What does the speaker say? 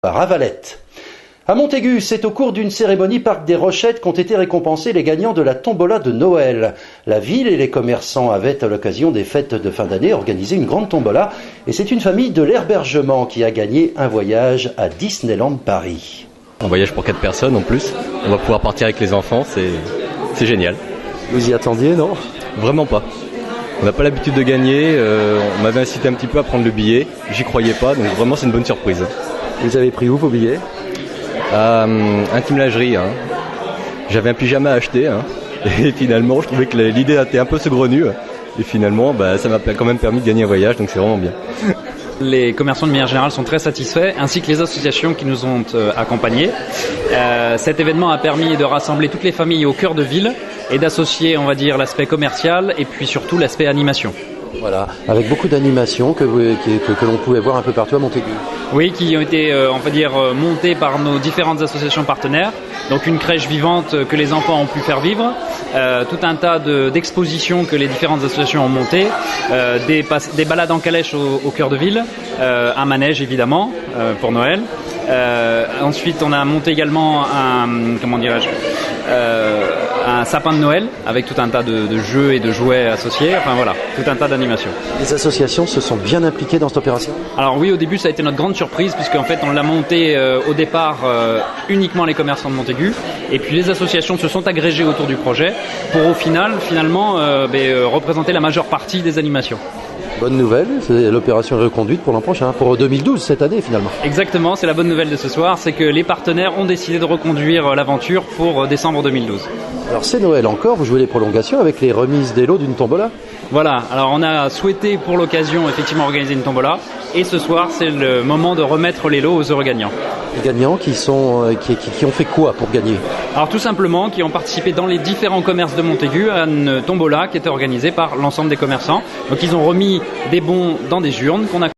par Avalette. À Montaigu, c'est au cours d'une cérémonie Parc des Rochettes qu'ont été récompensés les gagnants de la tombola de Noël. La ville et les commerçants avaient, à l'occasion des fêtes de fin d'année, organisé une grande tombola. Et c'est une famille de l'Herbergement qui a gagné un voyage à Disneyland Paris. Un voyage pour 4 personnes en plus. On va pouvoir partir avec les enfants, c'est génial. Vous y attendiez, non? Vraiment pas. On n'a pas l'habitude de gagner. On m'avait incité un petit peu à prendre le billet. J'y croyais pas, donc vraiment c'est une bonne surprise. Vous avez pris où vos billets? Intime Lingerie. J'avais un pyjama à acheter. Et finalement, je trouvais que l'idée était un peu saugrenue. Et finalement, ça m'a quand même permis de gagner un voyage, donc c'est vraiment bien. Les commerçants de manière générale sont très satisfaits, ainsi que les associations qui nous ont accompagnés. Cet événement a permis de rassembler toutes les familles au cœur de ville et d'associer, on va dire, l'aspect commercial et puis surtout l'aspect animation. Voilà, avec beaucoup d'animations que l'on pouvait voir un peu partout à Montaigu. Oui, qui ont été, on va dire, montées par nos différentes associations partenaires. Donc une crèche vivante que les enfants ont pu faire vivre, tout un tas d'expositions que les différentes associations ont montées, des balades en calèche au cœur de ville, un manège évidemment pour Noël. Ensuite, on a monté également un sapin de Noël avec tout un tas de jeux et de jouets associés. Enfin voilà, tout un tas d'animations. Les associations se sont bien impliquées dans cette opération? Alors oui, au début, ça a été notre grande surprise puisqu'en fait, on l'a monté au départ uniquement les commerçants de Montaigu. Et puis les associations se sont agrégées autour du projet pour au finalement représenter la majeure partie des animations. Bonne nouvelle, l'opération est reconduite pour l'an prochain, pour 2012, cette année finalement. Exactement, c'est la bonne nouvelle de ce soir, c'est que les partenaires ont décidé de reconduire l'aventure pour décembre 2012. Alors c'est Noël encore, vous jouez les prolongations avec les remises des lots d'une tombola? Voilà, alors on a souhaité pour l'occasion effectivement organiser une tombola et ce soir c'est le moment de remettre les lots aux heureux gagnants. Les gagnants qui ont fait quoi pour gagner? Alors tout simplement qui ont participé dans les différents commerces de Montaigu à une tombola qui était organisée par l'ensemble des commerçants. Donc ils ont remis des bons dans des urnes qu'on a